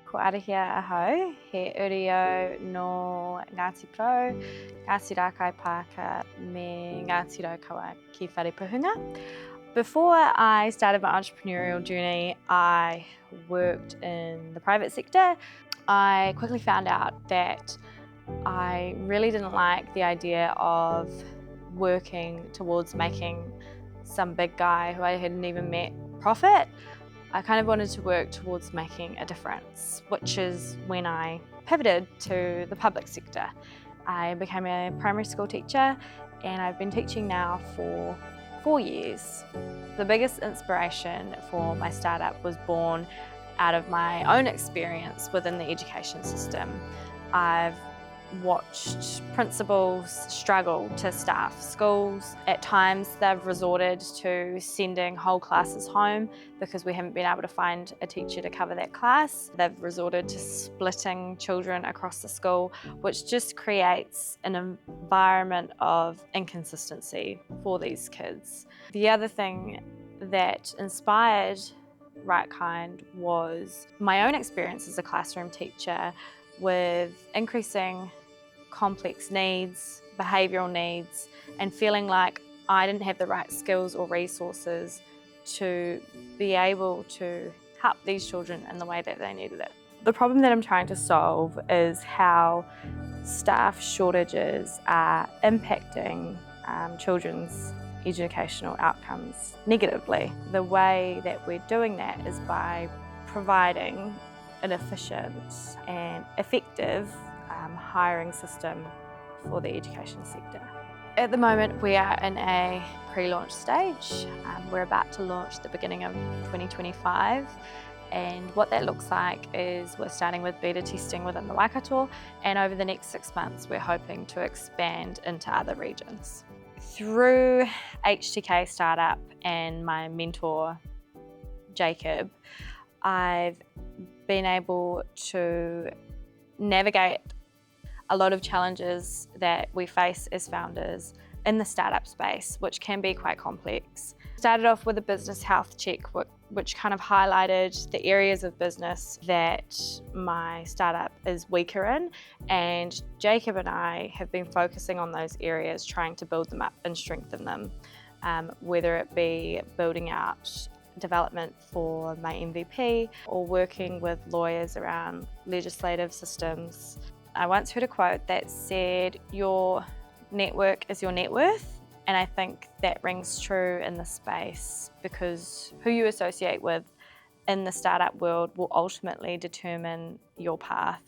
Ko Arahia Mauriohooho, he urio no Ngāti Pro, Ngāti Rākai Pāka me Ngāti Raukawa ki wharepuhunga. Before I started my entrepreneurial journey, I worked in the private sector. I quickly found out that I really didn't like the idea of working towards making some big guy who I hadn't even met profit. I kind of wanted to work towards making a difference, which is when I pivoted to the public sector. I became a primary school teacher and I've been teaching now for 4 years. The biggest inspiration for my startup was born out of my own experience within the education system. I've watched principals struggle to staff schools. At times they've resorted to sending whole classes home because we haven't been able to find a teacher to cover that class. They've resorted to splitting children across the school, which just creates an environment of inconsistency for these kids. The other thing that inspired Right Kind was my own experience as a classroom teacher with increasing complex needs, behavioural needs, and feeling like I didn't have the right skills or resources to be able to help these children in the way that they needed it. The problem that I'm trying to solve is how staff shortages are impacting children's educational outcomes negatively. The way that we're doing that is by providing an efficient and effective hiring system for the education sector. At the moment we are in a pre-launch stage. We're about to launch at the beginning of 2025, and what that looks like is we're starting with beta testing within the Waikato, and over the next 6 months we're hoping to expand into other regions. Through HTK Startup and my mentor Jacob, I've been able to navigate a lot of challenges that we face as founders in the startup space, which can be quite complex. Started off with a business health check, which kind of highlighted the areas of business that my startup is weaker in, and Jacob and I have been focusing on those areas, trying to build them up and strengthen them, whether it be building out development for my MVP or working with lawyers around legislative systems. I once heard a quote that said, "Your network is your net worth," and I think that rings true in this space because who you associate with in the startup world will ultimately determine your path.